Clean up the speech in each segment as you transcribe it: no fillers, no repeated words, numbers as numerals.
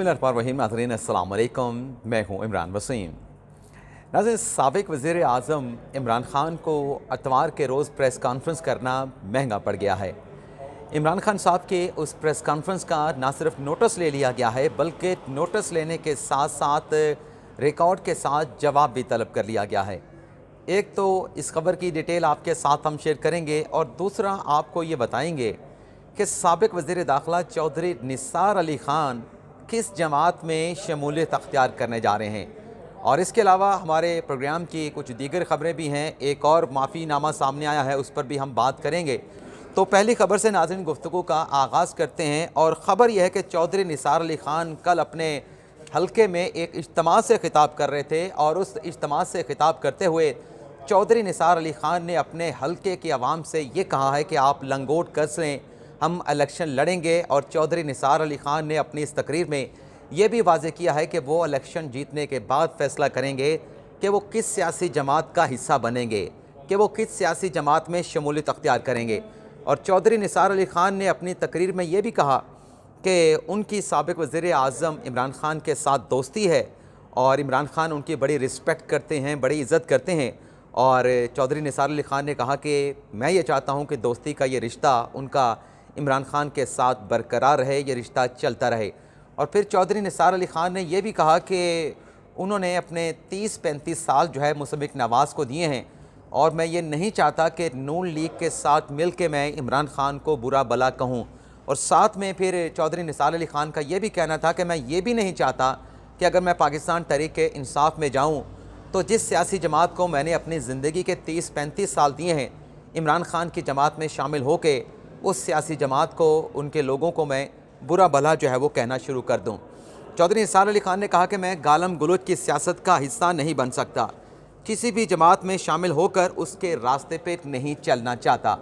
नाज़रीन अस्सलाम वालेकुम, मैं हूँ इमरान वसीम। नाज़रीन, साबिक़ वज़ीर आज़म इमरान ख़ान को इतवार के रोज़ प्रेस कॉन्फ्रेंस करना महंगा पड़ गया है। इमरान ख़ान साहब के उस प्रेस कॉन्फ्रेंस का ना सिर्फ नोटिस ले लिया गया है, बल्कि नोटिस लेने के साथ साथ रिकॉर्ड के साथ जवाब भी तलब कर लिया गया है। एक तो इस खबर की डिटेल आपके साथ हम शेयर करेंगे और दूसरा आपको ये बताएंगे कि साबिक़ वज़ीर दाखिला चौधरी निसार अली ख़ान किस जमात में शमूलियत अख्तियार करने जा रहे हैं। और इसके अलावा हमारे प्रोग्राम की कुछ दीगर ख़बरें भी हैं। एक और माफ़ीनामा सामने आया है, उस पर भी हम बात करेंगे। तो पहली खबर से नाज़रीन गुफ्तगू का आगाज़ करते हैं और ख़बर यह है कि चौधरी निसार अली ख़ान कल अपने हल्के में एक इज्तिमा से ख़िताब कर रहे थे और उस इज्तिमा से ख़िताब करते हुए चौधरी निसार अली ख़ान ने अपने हल्के की आवाम से ये कहा है कि आप लंगोट कस लें, हम इलेक्शन लड़ेंगे। और चौधरी निसार अली ख़ान ने अपनी इस तकरीर में यह भी वाज़ेह किया है कि वो इलेक्शन जीतने के बाद फ़ैसला करेंगे कि वो किस सियासी जमात का हिस्सा बनेंगे, कि वो किस सियासी जमात में शमूलियत अख्तियार करेंगे। और चौधरी निसार अली ख़ान ने अपनी तकरीर में ये भी कहा कि उनकी साबिक़ वज़ीर आज़म इमरान ख़ान के साथ दोस्ती है और इमरान ख़ान उनकी बड़ी रिस्पेक्ट करते हैं, बड़ी इज़्ज़त करते हैं। और चौधरी निसार अली ख़ान ने कहा कि मैं ये चाहता हूँ कि दोस्ती का ये रिश्ता उनका इमरान ख़ान के साथ बरकरार रहे, ये रिश्ता चलता रहे। और फिर चौधरी निसार अली ख़ान ने यह भी कहा कि उन्होंने अपने 30-35 साल जो है मुशर्रफ नवाज़ को दिए हैं और मैं ये नहीं चाहता कि नून लीग के साथ मिल के मैं इमरान ख़ान को बुरा भला कहूँ। और साथ में फिर चौधरी निसार अली ख़ान का ये भी कहना था कि मैं ये भी नहीं चाहता कि अगर मैं पाकिस्तान तहरीक-ए-इंसाफ में जाऊँ तो जिस सियासी जमात को मैंने अपनी ज़िंदगी के 30-35 साल दिए हैं, इमरान ख़ान की जमात में शामिल हो के उस सियासी जमात को, उनके लोगों को मैं बुरा भला जो है वो कहना शुरू कर दूँ। चौधरी निसार अली ख़ान ने कहा कि मैं गालम गलोच की सियासत का हिस्सा नहीं बन सकता, किसी भी जमात में शामिल होकर उसके रास्ते पे नहीं चलना चाहता।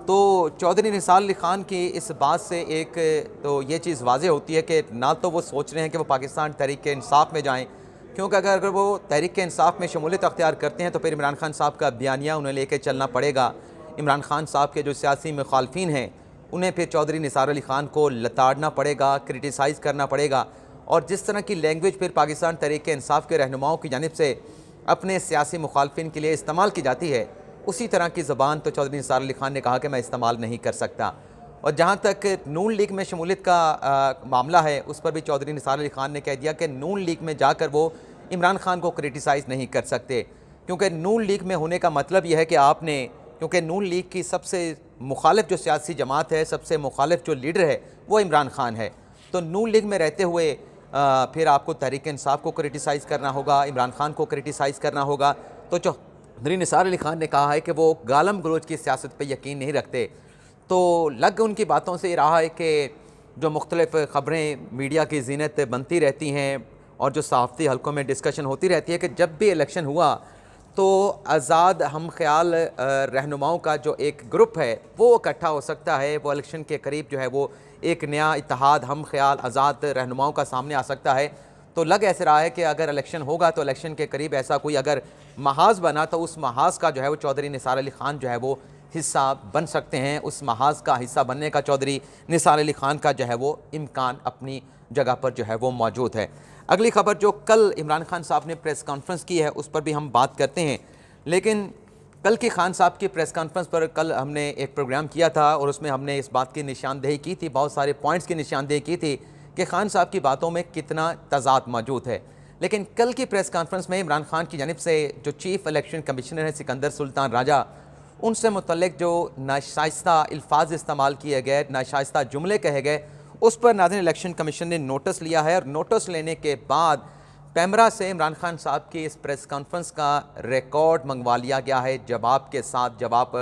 तो चौधरी निसार अली ख़ान की इस बात से एक तो ये चीज़ वाज़ेह होती है कि ना तो वो सोच रहे हैं कि वो पाकिस्तान तहरीक-ए-इंसाफ में जाएँ, क्योंकि अगर वो तहरीक-ए-इंसाफ में शमूलियत अख्तियार करते हैं तो फिर इमरान ख़ान साहब का बयानिया उन्हें लेकर चलना पड़ेगा। इमरान ख़ान साहब के जो सियासी मुखालफिन हैं उन्हें फिर चौधरी निसार अली ख़ान को लताड़ना पड़ेगा, क्रिटिसाइज़ करना पड़ेगा। और जिस तरह की लैंग्वेज फिर पाकिस्तान तहरीक-ए-इंसाफ के रहनुमाओं की जानिब से अपने सियासी मुखालफिन के लिए इस्तेमाल की जाती है, उसी तरह की ज़बान तो चौधरी निसार अली ख़ान ने कहा कि मैं इस्तेमाल नहीं कर सकता। और जहाँ तक नून लीग में शमूलियत का मामला है, उस पर भी चौधरी निसार अली ख़ान ने कह दिया कि नून लीग में जाकर वो इमरान ख़ान को क्रिटिसाइज़ नहीं कर सकते, क्योंकि नून लीग में होने का मतलब यह है कि आपने, क्योंकि नून लीग की सबसे मुखालिफ जो सियासी जमात है, सबसे मुखालिफ जो लीडर है वो इमरान ख़ान है। तो नून लीग में रहते हुए फिर आपको तहरीक-ए-इंसाफ को क्रिटिसाइज़ करना होगा, इमरान ख़ान को क्रिटिसाइज़ करना होगा। तो चौधरी निसार अली ख़ान ने कहा है कि वो गालम गलोच की सियासत पर यकीन नहीं रखते। तो लग उनकी बातों से रहा है कि जो मुख्तलिफ़ ख़बरें मीडिया की ज़ीनत बनती रहती हैं और जो सहाफ़ती हलकों में डिस्कशन होती रहती है कि जब भी इलेक्शन हुआ तो आज़ाद हम ख्याल रहनुमाओं का जो एक ग्रुप है वो इकट्ठा हो सकता है, वो इलेक्शन के करीब जो है वो एक नया इत्तेहाद हम ख्याल आज़ाद रहनुमाओं का सामने आ सकता है। तो लग ऐसे रहा है कि अगर इलेक्शन होगा तो इलेक्शन के करीब ऐसा कोई अगर महाज बना तो उस महाज का जो है वो चौधरी निसार अली ख़ान जो है वो हिस्सा बन सकते हैं। उस महाज का हिस्सा बनने का चौधरी निसार अली ख़ान का जो है वो इम्कान अपनी जगह पर जो है वो मौजूद है। अगली खबर जो कल इमरान ख़ान साहब ने प्रेस कॉन्फ्रेंस की है उस पर भी हम बात करते हैं। लेकिन कल की खान साहब की प्रेस कॉन्फ्रेंस पर कल हमने एक प्रोग्राम किया था और उसमें हमने इस बात की निशानदेही की थी, बहुत सारे पॉइंट्स की निशानदेही की थी कि खान साहब की बातों में कितना तज़ाद मौजूद है। लेकिन कल की प्रेस कॉन्फ्रेंस में इमरान ख़ान की जानिब से जो चीफ़ इलेक्शन कमिश्नर है सिकंदर सुल्तान राजा, उनसे मुतल्लिक जो नाशाइस्ता अल्फाज इस्तेमाल किए गए, नाशाइस्ता जुमले कहे गए, उस पर नाज़रीन इलेक्शन कमीशन ने नोटिस लिया है। और नोटिस लेने के बाद पैमरा से इमरान ख़ान साहब की इस प्रेस कॉन्फ्रेंस का रिकॉर्ड मंगवा लिया गया है, जवाब के साथ जवाब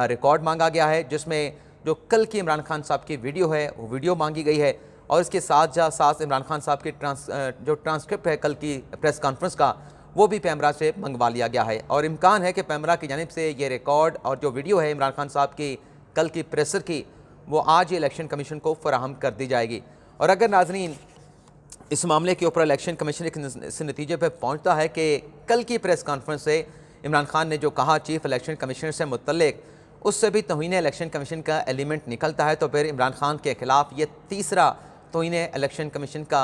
रिकॉर्ड मांगा गया है, जिसमें जो कल की इमरान ख़ान साहब की वीडियो है वो वीडियो मांगी गई है और इसके साथ साथ इमरान ख़ान साहब की जो ट्रांसक्रिप्ट है कल की प्रेस कॉन्फ्रेंस का वो भी पैमरा से मंगवा लिया गया है। और इम्कान है कि पैमरा की जानिब से ये रिकॉर्ड और जो वीडियो है इमरान ख़ान साहब की कल की प्रेसर की वो आज ही इलेक्शन कमीशन को फराहम कर दी जाएगी। और अगर नाज़रीन इस मामले के ऊपर इलेक्शन कमीशन इस नतीजे पर पहुंचता है कि कल की प्रेस कॉन्फ्रेंस से इमरान ख़ान ने जो कहा चीफ़ इलेक्शन कमिश्नर से मुतल्लिक, उससे भी तौहीन इलेक्शन कमीशन का एलिमेंट निकलता है, तो फिर इमरान ख़ान के ख़िलाफ़ ये तीसरा तौहीन इलेक्शन कमीशन का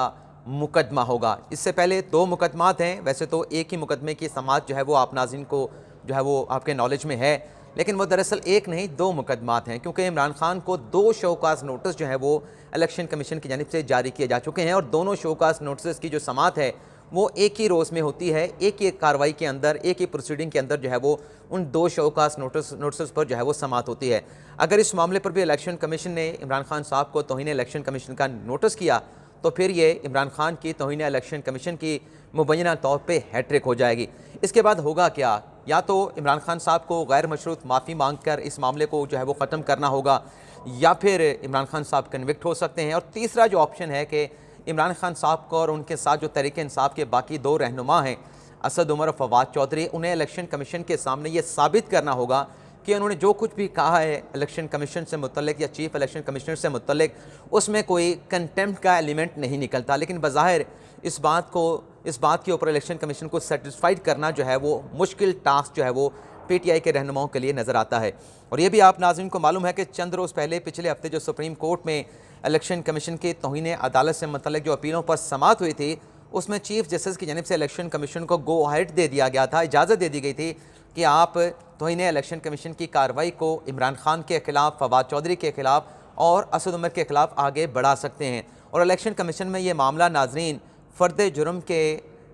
मुकदमा होगा। इससे पहले 2 मुकदमात हैं, वैसे तो एक ही मुकदमे की समाअत जो है वो आप नाज़रीन को जो है वो आपके नॉलेज में है, लेकिन वो दरअसल एक नहीं 2 मुकदमात हैं, क्योंकि इमरान खान को 2 शोकाज़ नोटिस जो है वो इलेक्शन कमीशन की जानिब से जारी किए जा चुके हैं और दोनों शोकाज़ नोटिस की जो समाअत है वो एक ही रोज़ में होती है, एक ही कार्रवाई के अंदर, एक ही प्रोसीडिंग के अंदर जो है वो उन 2 शोकाज़ नोटिस पर जो है वो समाअत होती है। अगर इस मामले पर भी इलेक्शन कमीशन ने इमरान खान साहब को तौहीन इलेक्शन कमीशन का नोटिस किया तो फिर ये इमरान खान की तौहीन इलेक्शन कमीशन की मुबैना तौर पे हैट्रिक हो जाएगी। इसके बाद होगा क्या? या तो इमरान खान साहब को गैर मशरूत माफ़ी मांग कर इस मामले को जो है वो ख़त्म करना होगा, या फिर इमरान खान साहब कन्विक्ट हो सकते हैं, और तीसरा जो ऑप्शन है कि इमरान खान साहब को और उनके साथ जो तहरीक इंसाफ के बाकी 2 रहनुमा हैं, असद उमर और फवाद चौधरी, उन्हें इलेक्शन कमीशन के सामने ये साबित करना होगा कि उन्होंने जो कुछ भी कहा है इलेक्शन कमीशन से मुतल्लिक या चीफ इलेक्शन कमिश्नर से मुतल्लिक, उसमें कोई कंटेम्प्ट का एलिमेंट नहीं निकलता। लेकिन बज़ाहिर इस बात के ऊपर इलेक्शन कमीशन को सेटिस्फाइड करना जो है वो मुश्किल टास्क जो है वो PTI के रहनुमाओं के लिए नज़र आता है। और ये भी आप नाज़रीन को मालूम है कि चंद रोज़ पहले पिछले हफ्ते जो सुप्रीम कोर्ट में इलेक्शन कमीशन की तौहीन अदालत से मुतल्लिक जो अपीलों पर समाअत हुई थी, उसमें चीफ जस्टिस की जानिब से इलेक्शन कमीशन को गो अहेड दे दिया गया था, इजाज़त दे दी गई थी कि आप तौहीन इलेक्शन कमीशन की कार्रवाई को इमरान खान के ख़िलाफ़, फवाद चौधरी के ख़िलाफ़ और असद उमर के ख़िलाफ़ आगे बढ़ा सकते हैं। और इलेक्शन कमीशन में ये मामला नाज़रीन फ़र्द जुर्म के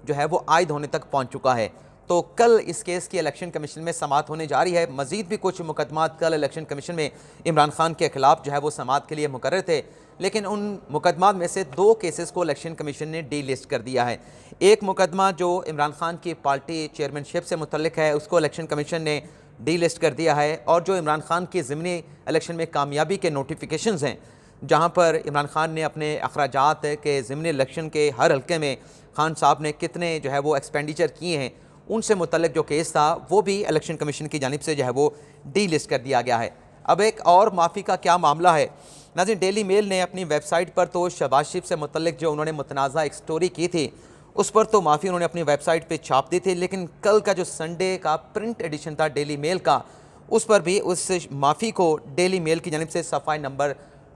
जो है वो आयद होने तक पहुँच चुका है। तो कल इस केस की इलेक्शन कमीशन में समाअत होने जा रही है। मज़ीद भी कुछ मुकदमात कल इलेक्शन कमीशन में इमरान खान के ख़िलाफ़ जो है वो समाअत के लिए मुकर्रर थे, लेकिन उन मुकदमात में से 2 केसेस को इलेक्शन कमीशन ने डी लिस्ट कर दिया है। एक मुकदमा जो इमरान खान की पार्टी चेयरमैनशिप से मुतल्लिक है, उसको इलेक्शन कमीशन ने डी लिस्ट कर दिया है, और जो इमरान खान की ज़िमनी इलेक्शन में कामयाबी के नोटिफिकेशंस हैं, जहाँ पर इमरान खान ने अपने अखराजात के ज़िमनी इलेक्शन के हर हल्के में खान साहब ने कितने जो है वो एक्सपेंडिचर किए हैं, उनसे मुतल्लिक जो केस था वो भी इलेक्शन कमीशन की जानिब से जो है वो डी लिस्ट कर दिया गया है। अब एक और माफ़ी का क्या मामला है नाज़रीन, डेली मेल ने अपनी वेबसाइट पर तो शहबाज शरीफ से मुतल्लिक जो उन्होंने मुतनाज़ा एक स्टोरी की थी उस पर तो माफ़ी उन्होंने अपनी वेबसाइट पे छाप दी थी, लेकिन कल का जो संडे का प्रिंट एडिशन था डेली मेल का, उस पर भी उस माफ़ी को डेली मेल की जानिब से सफ़ा नंबर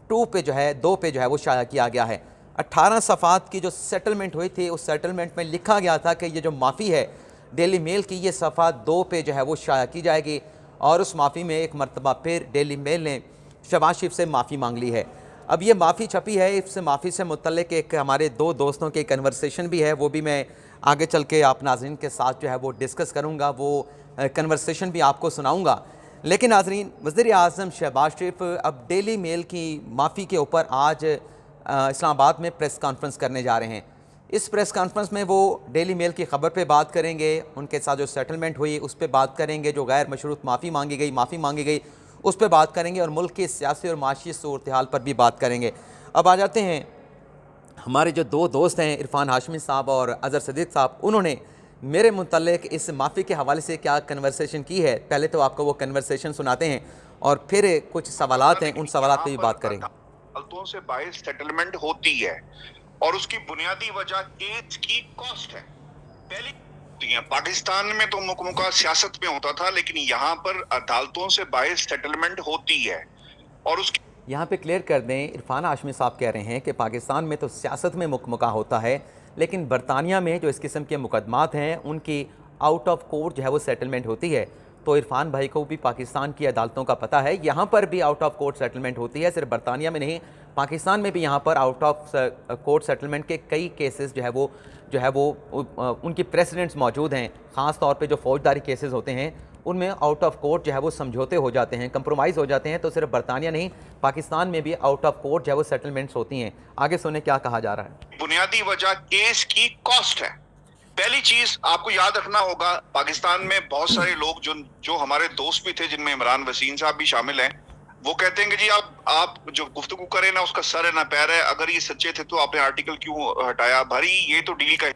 2 पे जो है 2 पे जो है वो शाया किया गया है। 18 सफ़ात की जो सेटलमेंट हुई थी उस सेटलमेंट में लिखा गया था कि ये जो माफ़ी है डेली मेल की, ये सफ़ा 2 पे जो है वो शाया की जाएगी, और उस माफ़ी में एक मरतबा फिर डेली मेल ने शहबाज शरीफ से माफ़ी मांग ली है। अब ये माफ़ी छपी है, इस माफ़ी से मुतल्लिक एक हमारे 2 दोस्तों की कन्वर्सेशन भी है, वो भी मैं आगे चल के आप नाज़रीन के साथ जो है वो डिस्कस करूँगा, वो कन्वर्सेशन भी आपको सुनाऊँगा। लेकिन नाज़रीन, वज़ीर आज़म शहबाज शरीफ अब डेली मेल की माफ़ी के ऊपर आज इस्लामाबाद में प्रेस कॉन्फ्रेंस करने जा रहे हैं। इस प्रेस कॉन्फ्रेंस में वो डेली मेल की ख़बर पे बात करेंगे, उनके साथ जो सेटलमेंट हुई उस पर बात करेंगे, जो गैर मशरूत माफ़ी मांगी गई उस पर बात करेंगे, और मुल्क की सियासी और माशी सूरत हाल पर भी बात करेंगे। अब आ जाते हैं हमारे जो 2 दोस्त हैं इरफान हाशमी साहब और अज़हर सदीक़ साहब, उन्होंने मेरे मुतल्लिक इस माफ़ी के हवाले से क्या कन्वर्सेशन की है। पहले तो आपको वो कन्वर्सेशन सुनाते हैं और फिर कुछ सवालात हैं, उन सवालात पर भी बात करेंगे। अदालतों से बाहर सेटलमेंट होती है और उसकी बुनियादी वजह केस की कॉस्ट है। पहली पाकिस्तान में तो मुकम्मल सियासत में होता था, लेकिन यहाँ पर अदालतों से बाहर सेटलमेंट होती है और उसकी यहाँ पे क्लियर कर दें, इरफान हाशमी साहब कह रहे हैं कि पाकिस्तान में तो सियासत में मुकम्मल होता है, लेकिन बरतानिया में जो इस किस्म के मुकदमात हैं उनकी आउट ऑफ कोर्ट जो है वो सेटलमेंट होती है। तो इरफान भाई को भी पाकिस्तान की अदालतों का पता है, यहाँ पर भी आउट ऑफ कोर्ट सेटलमेंट होती है, सिर्फ बरतानिया में नहीं, पाकिस्तान में भी यहाँ पर आउट ऑफ कोर्ट सेटलमेंट के कई केसेस जो है वो उनकी प्रेसिडेंट्स मौजूद हैं। ख़ास तौर पे जो फौजदारी केसेस होते हैं उनमें आउट ऑफ कोर्ट जो है वो समझौते हो जाते हैं, कंप्रोमाइज़ हो जाते हैं। तो सिर्फ बरतानिया नहीं, पाकिस्तान में भी आउट ऑफ कोर्ट जो है वो सेटलमेंट्स होती हैं। आगे सुने क्या कहा जा रहा है। बुनियादी वजह केस की कॉस्ट है। पहली चीज आपको याद रखना होगा, पाकिस्तान में बहुत सारे लोग जो हमारे दोस्त भी थे, जिनमें इमरान वसीम साहब भी शामिल हैं, वो कहते हैं कि जी आप जो गुफ्तगू करें ना उसका सर है ना पैर है, अगर ये सच्चे थे तो आपने आर्टिकल क्यों हटाया, भाई ये तो डील का।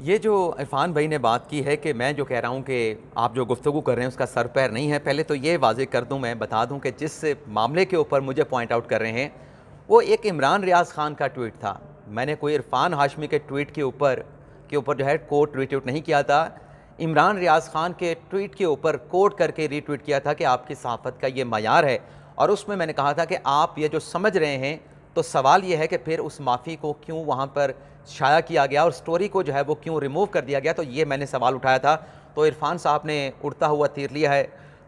ये जो इरफान भाई ने बात की है कि मैं जो कह रहा हूँ कि आप जो गुफ्तगू कर रहे हैं उसका सर पैर नहीं है, पहले तो ये वाज़ेह कर दूँ, मैं बता दूँ कि जिस मामले के ऊपर मुझे पॉइंट आउट कर रहे हैं वो एक इमरान रियाज़ खान का ट्वीट था। मैंने कोई इरफान हाशमी के ट्वीट के ऊपर जो है कोट रीट्वीट नहीं किया था, इमरान रियाज़ खान के ट्वीट के ऊपर कोट करके रीट्वीट किया था कि आपकी सहाफ़त का ये मयार है। और उसमें मैंने कहा था कि आप ये जो समझ रहे हैं, तो सवाल ये है कि फिर उस माफ़ी को क्यों वहाँ पर शाया किया गया और स्टोरी को जो है वो क्यों रिमूव कर दिया गया, तो ये मैंने सवाल उठाया था। तो इरफान साहब ने उड़ता हुआ तीर लिया है,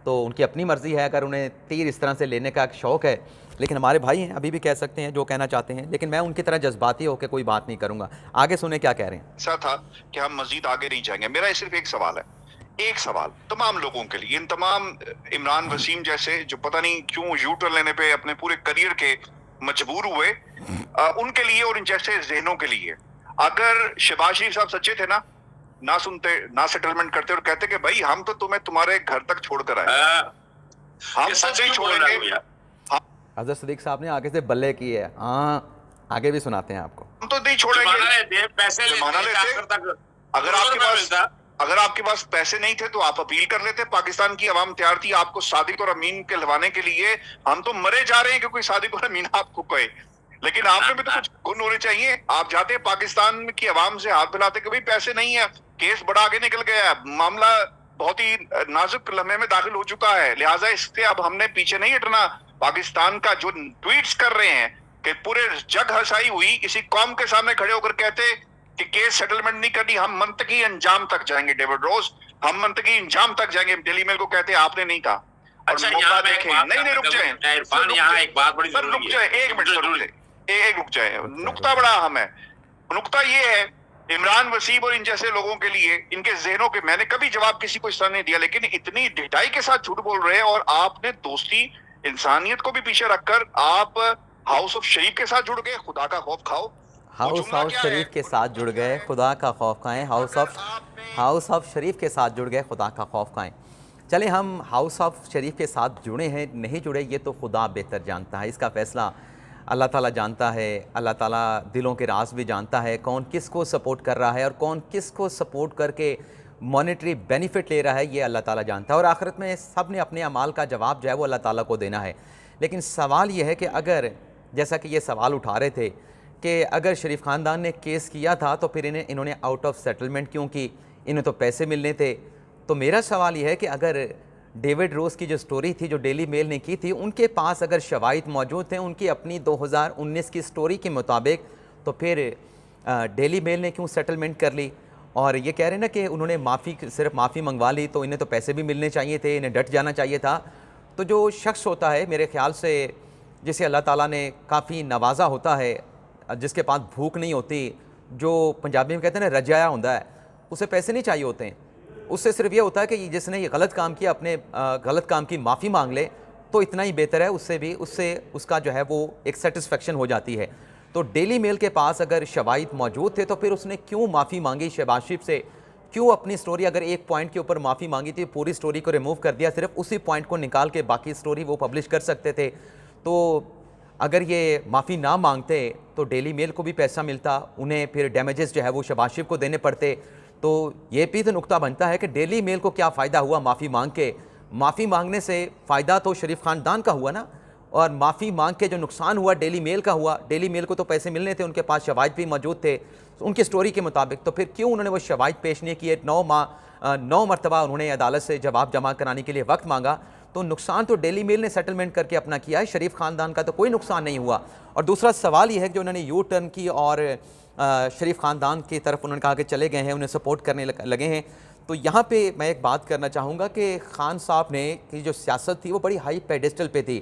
तो उनकी अपनी मर्ज़ी है अगर उन्हें तीर इस तरह से लेने का शौक़ है, लेकिन हमारे भाई हैं, अभी भी कह सकते हैं जो कहना चाहते हैं, लेकिन मैं उनकी तरह जज्बाती होकर कोई बात नहीं करूँगा। आगे सुने क्या कह रहे हैं। ऐसा था कि हम मजीद आगे नहीं जाएंगे। मेरा सिर्फ एक सवाल है, एक सवाल तमाम लोगों के लिए, इन तमाम इमरान वसीम जैसे जो पता नहीं क्यों यू टर्न लेने पे अपने पूरे करियर के मजबूर हुए, उनके लिए और इन जैसे जहनों के लिए, अगर शहबाज शरीफ साहब सच्चे थे ना सुनते, ना सेटलमेंट करते और कहते कि भाई हम तो तुम्हें तुम्हारे घर तक छोड़कर आए, हम तो नहीं छोड़ेंगे। अजहर सिद्दीक साहब ने आगे से बल्ले की है, हाँ आगे भी सुनाते हैं आपको। हम तो नहीं छोड़ेंगे, पैसे लेते, अगर आपके पास पैसे नहीं थे तो आप अपील कर लेते, पाकिस्तान की आवाम तैयार थी आपको सादिक और अमीन के लवाने के लिए। हम तो मरे जा रहे हैं कि कोई सादिक और अमीन आपको कहे, लेकिन आप में भी तो कुछ गुण होने चाहिए। आप जाते पाकिस्तान की आवाम से हाथ मिलाते कि भाई पैसे नहीं है, केस बड़ा आगे निकल गया है, मामला बहुत ही नाजुक लम्हे में दाखिल हो चुका है, लिहाजा इससे अब हमने पीछे नहीं हटना। पाकिस्तान का जो ट्वीट्स कर रहे हैं कि पूरे जग हंसाई हुई किसी कौम के सामने खड़े होकर कहते कि केस सेटलमेंट नहीं करनी, हम मंतकी अंजाम तक जाएंगे। डेविड रोज, हम मंतकी अंजाम तक जाएंगे। डेली मेल को कहते आपने नहीं कहा। अच्छा, यहाँ देखें, नहीं रुक जाए इरफान, यहाँ एक बात बड़ी जरूरी है। रुक जाए, एक मिनट रुक जाए, नुक्ता बड़ा अहम है। नुक्ता ये है, इमरान वसीम और इन जैसे लोगों के लिए, इनके जहनों के, मैंने कभी जवाब किसी को इस तरह नहीं दिया, लेकिन इतनी ढिठाई के साथ झूठ बोल रहे हैं और आपने दोस्ती इंसानियत को भी पीछे रखकर आप हाउस ऑफ शरीफ के साथ जुड़ गए। खुदा का खौफ खाओ, हाउस ऑफ शरीफ के साथ जुड़ गए, खुदा का खौफ खाएं। हाउस ऑफ शरीफ के साथ जुड़ गए, खुदा का खौफ खाएं। चले, हम हाउस ऑफ शरीफ के साथ जुड़े हैं नहीं जुड़े ये तो खुदा बेहतर जानता है, इसका फ़ैसला अल्लाह ताला जानता है। अल्लाह ताला दिलों के राज भी जानता है, कौन किसको सपोर्ट कर रहा है और कौन किसको सपोर्ट करके मॉनेटरी बेनिफिट ले रहा है, ये अल्लाह ताला जानता है। और आखिरत में सब ने अपने अमाल का जवाब जो है वो अल्लाह ताला को देना है। लेकिन सवाल ये है कि अगर, जैसा कि ये सवाल उठा रहे थे कि अगर शरीफ ख़ानदान ने केस किया था तो फिर इन्होंने आउट ऑफ सेटलमेंट क्यों की, इन्हें तो पैसे मिलने थे। तो मेरा सवाल ये है कि अगर डेविड रोज़ की जो स्टोरी थी जो डेली मेल ने की थी, उनके पास अगर शवाहिद मौजूद थे उनकी अपनी 2019 की स्टोरी के मुताबिक, तो फिर डेली मेल ने क्यों सेटलमेंट कर ली। और ये कह रहे हैं ना कि उन्होंने सिर्फ माफ़ी मंगवा ली, तो इन्हें तो पैसे भी मिलने चाहिए थे, इन्हें डट जाना चाहिए था। तो जो शख्स होता है मेरे ख़्याल से, जिसे अल्लाह ताला ने काफ़ी नवाजा होता है, जिसके पास भूख नहीं होती, जो पंजाबी में कहते हैं ना रजाया होता है, उसे पैसे नहीं चाहिए होते हैं। उससे सिर्फ ये होता है कि जिसने ये गलत काम किया अपने गलत काम की माफ़ी मांग ले तो इतना ही बेहतर है, उससे उसका जो है वो एक सेटिस्फेक्शन हो जाती है। तो डेली मेल के पास अगर शवाहिद मौजूद थे तो फिर उसने क्यों माफ़ी मांगी शहबाज शरीफ से, क्यों अपनी स्टोरी, अगर एक पॉइंट के ऊपर माफ़ी मांगी थी, पूरी स्टोरी को रिमूव कर दिया, सिर्फ उसी पॉइंट को निकाल के बाकी स्टोरी वो पब्लिश कर सकते थे। तो अगर ये माफ़ी ना मांगते तो डेली मेल को भी पैसा मिलता, उन्हें फिर डैमेजेस जो है वो शहबाज शरीफ को देने पड़ते। तो ये भी तो नुक्ता बनता है कि डेली मेल को क्या फ़ायदा हुआ माफ़ी मांग के। माफ़ी मांगने से फ़ायदा तो शरीफ ख़ानदान का हुआ ना, और माफ़ी मांग के जो नुकसान हुआ डेली मेल का हुआ। डेली मेल को तो पैसे मिलने थे, उनके पास शवाहिद भी मौजूद थे उनकी स्टोरी के मुताबिक, तो फिर क्यों उन्होंने वो शवाहिद पेश नहीं किए। 9 मरतबा उन्होंने अदालत से जवाब जमा कराने के लिए वक्त मांगा। तो नुकसान तो डेली मेल ने सेटलमेंट करके अपना किया है, शरीफ ख़ानदान का तो कोई नुकसान नहीं हुआ। और दूसरा सवाल ये है कि जो उन्होंने यू टर्न की और शरीफ ख़ानदान की तरफ उन्होंने कहा कि चले गए हैं, उन्हें सपोर्ट करने लगे हैं। तो यहाँ पे मैं एक बात करना चाहूँगा कि खान साहब ने की जो सियासत थी वो बड़ी हाई पेडेस्टल पे थी।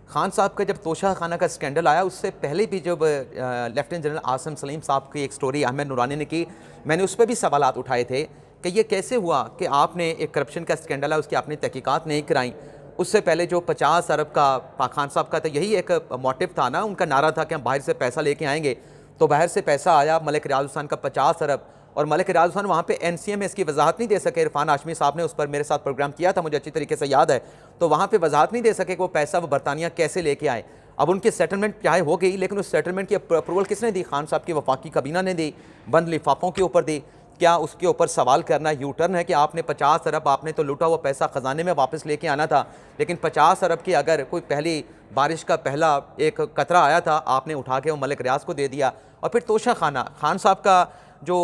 खान साहब का जब तोशा खाना का स्कैंडल आया, उससे पहले भी जब लेफ्टिनेंट जनरल आसिम सलीम साहब की एक स्टोरी अहमद नूरानी ने की, मैंने उस पर भी सवालात उठाए थे कि ये कैसे हुआ कि आपने एक करप्शन का स्कैंडल है उसकी आपने तहकीकात नहीं कराई। उससे पहले जो 50 अरब का खान साहब का, तो यही एक मोटिव था ना, उनका नारा था कि हम बाहर से पैसा लेके आएंगे। तो बाहर से पैसा आया मलिक रियाज हुसैन का 50 अरब, और मलिक रियाज हुसैन वहाँ पे एनसीए में इसकी वजाहत नहीं दे सके। इरफान हाशमी साहब ने उस पर मेरे साथ प्रोग्राम किया था, मुझे अच्छी तरीके से याद है। तो वहाँ पे वजाहत नहीं दे सके कि वो पैसा वो बरतानिया कैसे लेके आए। अब उनकी सेटलमेंट चाहे हो गई, लेकिन उस सेटलमेंट की अप्रूवल किसने दी? खान साहब की वफाकी काबीना ने दी, बंद लिफाफों के ऊपर दी। क्या उसके ऊपर सवाल करना यू टर्न है कि आपने 50 अरब, आपने तो लूटा हुआ पैसा ख़जाने में वापस लेके आना था, लेकिन 50 अरब की अगर कोई पहली बारिश का पहला एक कतरा आया था, आपने उठा के वो मलिक रियाज को दे दिया। और फिर तोशा खाना, खान साहब का जो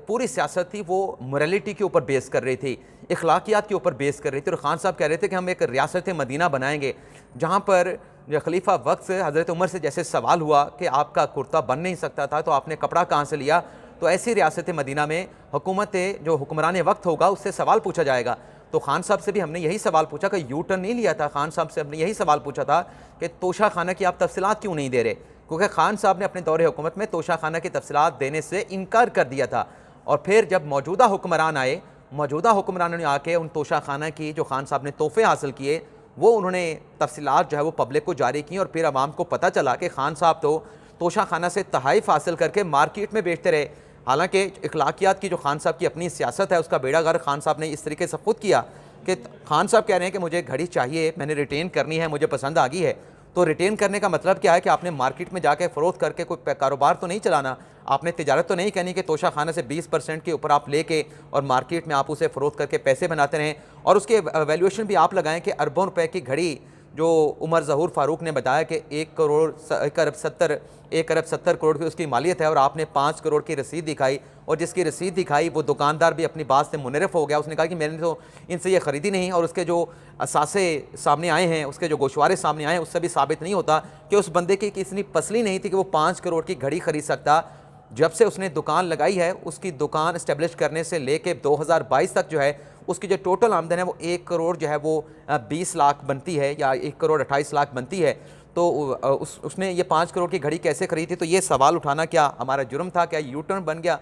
पूरी सियासत थी वो मोरालिटी के ऊपर बेस कर रही थी, इखलाकियात के ऊपर बेस कर रही थी। और ख़ान साहब कह रहे थे कि हम एक रियासत मदीना बनाएंगे जहाँ पर जो खलीफा वक्त से हज़रत उमर से जैसे सवाल हुआ कि आपका कुर्ता बन नहीं सकता था तो आपने कपड़ा कहाँ से लिया, तो ऐसी रियासत मदीना में हुकूमत जो हुक्मरान वक्त होगा उससे सवाल पूछा जाएगा। तो खान साहब से भी हमने यही सवाल पूछा कि यू टर्न नहीं लिया था, खान साहब से हमने यही सवाल पूछा था कि तोशा खाना की आप तफसीलात क्यों नहीं दे रहे, क्योंकि खान साहब ने अपने दौरे हुकूमत में तोशा खाना की तफसीलात देने से इनकार कर दिया था। और फिर जब मौजूदा हुक्मरान आए, मौजूदा हुक्मरानों ने आके उन तोशा खाना की जो खान साहब ने तोहफे हासिल किए वो उन्होंने तफसीलात जो है वो पब्लिक को जारी की, और फिर आवाम को पता चला कि खान साहब तो तोशा खाना से तहाइफ हासिल करके मार्केट में बेचते रहे। हालांकि इखलाकियात की जो खान साहब की अपनी सियासत है उसका बेड़ा गर्क खान साहब ने इस तरीके से खुद किया कि खान साहब कह रहे हैं कि मुझे घड़ी चाहिए, मैंने रिटेन करनी है, मुझे पसंद आ गई है। तो रिटेन करने का मतलब क्या है कि आपने मार्केट में जाके फ़रोख्त करके कोई कारोबार तो नहीं चलाना, आपने तिजारत तो नहीं करनी कि तोशा खाना से 20% के ऊपर आप लेके और मार्केट में आप उसे फ़रोख्त करके पैसे बनाते रहें और उसके वैल्यूएशन भी आप लगाएं कि अरबों रुपए की घड़ी जो उमर ज़हूर फ़ारूक ने बताया कि 1 अरब 70 करोड़ की उसकी मालियत है, और आपने 5 करोड़ की रसीद दिखाई, और जिसकी रसीद दिखाई वो दुकानदार भी अपनी बात से मुनरफ हो गया। उसने कहा कि मैंने तो इनसे ये ख़रीदी नहीं, और उसके जो असासे सामने आए हैं, उसके जो गोशवारे सामने आए हैं, उससे भी साबित नहीं होता कि उस बंदे की इतनी पसली नहीं थी कि वो 5 करोड़ की घड़ी ख़रीद सकता। जब से उसने दुकान लगाई है, उसकी दुकान इस्टेब्लिश करने से लेके 2022 तक जो है उसकी जो टोटल आमदन है वो 1 करोड़ जो है वो 20 लाख बनती है, या 1 करोड़ 28 लाख बनती है। तो उसने ये 5 करोड़ की घड़ी कैसे खरीदी? तो ये सवाल उठाना क्या हमारा जुर्म था? क्या यू टर्न बन गया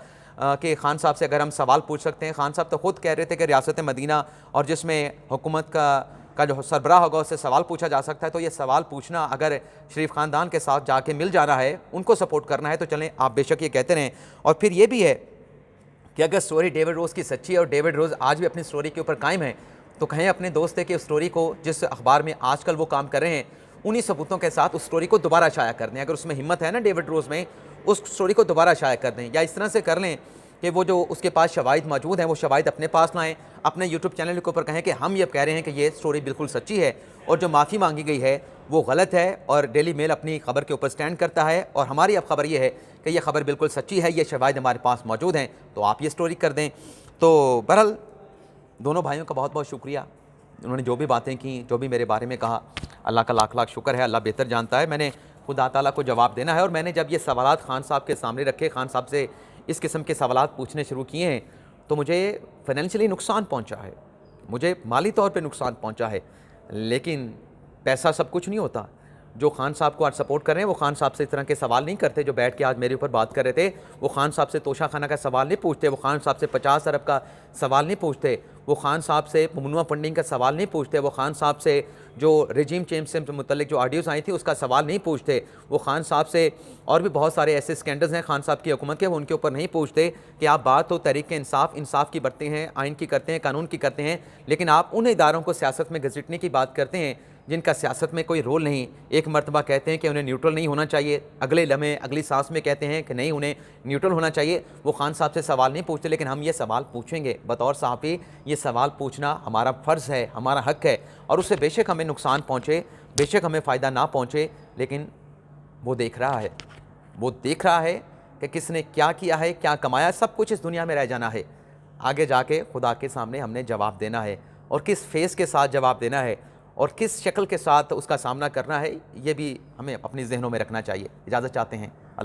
कि खान साहब से अगर हम सवाल पूछ सकते हैं? खान साहब तो खुद कह रहे थे कि रियासत मदीना और जिसमें हुकूमत का जो सरबराह होगा उससे सवाल पूछा जा सकता है। तो ये सवाल पूछना अगर शरीफ ख़ानदान के साथ जाके मिल जा रहा है, उनको सपोर्ट करना है, तो चलें आप बेशक ये कहते रहें। और फिर ये भी है कि अगर स्टोरी डेविड रोज़ की सच्ची है और डेविड रोज़ आज भी अपनी स्टोरी के ऊपर कायम है, तो कहें अपने दोस्त है कि उस स्टोरी को जिस अखबार में आजकल वो काम कर रहे हैं उन्हीं सबूतों के साथ उस स्टोरी को दोबारा शाया कर दें। अगर उसमें हिम्मत है ना डेविड रोज़ में, उस स्टोरी को दोबारा शाया कर दें, या इस तरह से कर लें कि वो जो उसके पास शवाहिद मौजूद हैं वो शवाहिद अपने पास लाएँ, अपने यूट्यूब चैनल के ऊपर कहें कि हम ये कह रहे हैं कि ये स्टोरी बिल्कुल सच्ची है और जो माफ़ी मांगी गई है वो गलत है, और डेली मेल अपनी खबर के ऊपर स्टैंड करता है और हमारी अब खबर ये है कि ये खबर बिल्कुल सच्ची है, ये शवाहिद हमारे पास मौजूद हैं, तो आप ये स्टोरी कर दें। तो बहरहाल दोनों भाइयों का बहुत बहुत शुक्रिया, उन्होंने जो भी बातें की, जो भी मेरे बारे में कहा, अल्लाह का लाख लाख शुक्र है, अल्लाह बेहतर जानता है। मैंने खुदा ताला को जवाब देना है, और मैंने जब ये सवालात खान साहब के सामने रखे, खान साहब से इस किस्म के सवालात पूछने शुरू किए हैं, तो मुझे फाइनेंशियली नुकसान पहुंचा है, मुझे माली तौर पे नुकसान पहुंचा है, लेकिन पैसा सब कुछ नहीं होता। जो खान साहब को आज सपोर्ट कर रहे हैं वो खान साहब से इस तरह के सवाल नहीं करते जो बैठ के आज मेरे ऊपर बात कर रहे थे। वो खान साहब से तोशा खाना का सवाल नहीं पूछते, वो खान साहब से 50 अरब का सवाल नहीं पूछते, वो खान साहब से ममनुआ फंडिंग का सवाल नहीं पूछते, वो खान साहब से जो रजीम चेंज से मुतल्लिक जो ऑडियोज़ आई थी उसका सवाल नहीं पूछते, वो खान साहब से और भी बहुत सारे ऐसे स्कैंडल्स हैं खान साहब की हुकूमत के, वो उनके ऊपर नहीं पूछते कि आप बात तो तहरीक इंसाफ की बढ़ते हैं, आइन की करते हैं, कानून की करते हैं, लेकिन आप उन इदारों को सियासत में घसीटने की बात करते हैं जिनका सियासत में कोई रोल नहीं। एक मरतबा कहते हैं कि उन्हें न्यूट्रल नहीं होना चाहिए, अगले लम्हे अगली सांस में कहते हैं कि नहीं उन्हें न्यूट्रल होना चाहिए। वो खान साहब से सवाल नहीं पूछते, लेकिन हम ये सवाल पूछेंगे बतौर सहाफ़ी। ये सवाल पूछना हमारा फ़र्ज़ है, हमारा हक़ है, और उससे बेशक हमें नुकसान पहुँचे, बेशक हमें फ़ायदा ना पहुँचे, लेकिन वो देख रहा है, वो देख रहा है कि किसने क्या किया है, क्या कमाया, सब कुछ इस दुनिया में रह जाना है। आगे जाके खुदा के सामने हमने जवाब देना है, और किस फेस के साथ जवाब देना है और किस शक्ल के साथ उसका सामना करना है, ये भी हमें अपने जहनों में रखना चाहिए। इजाज़त चाहते हैं। अल्लाह।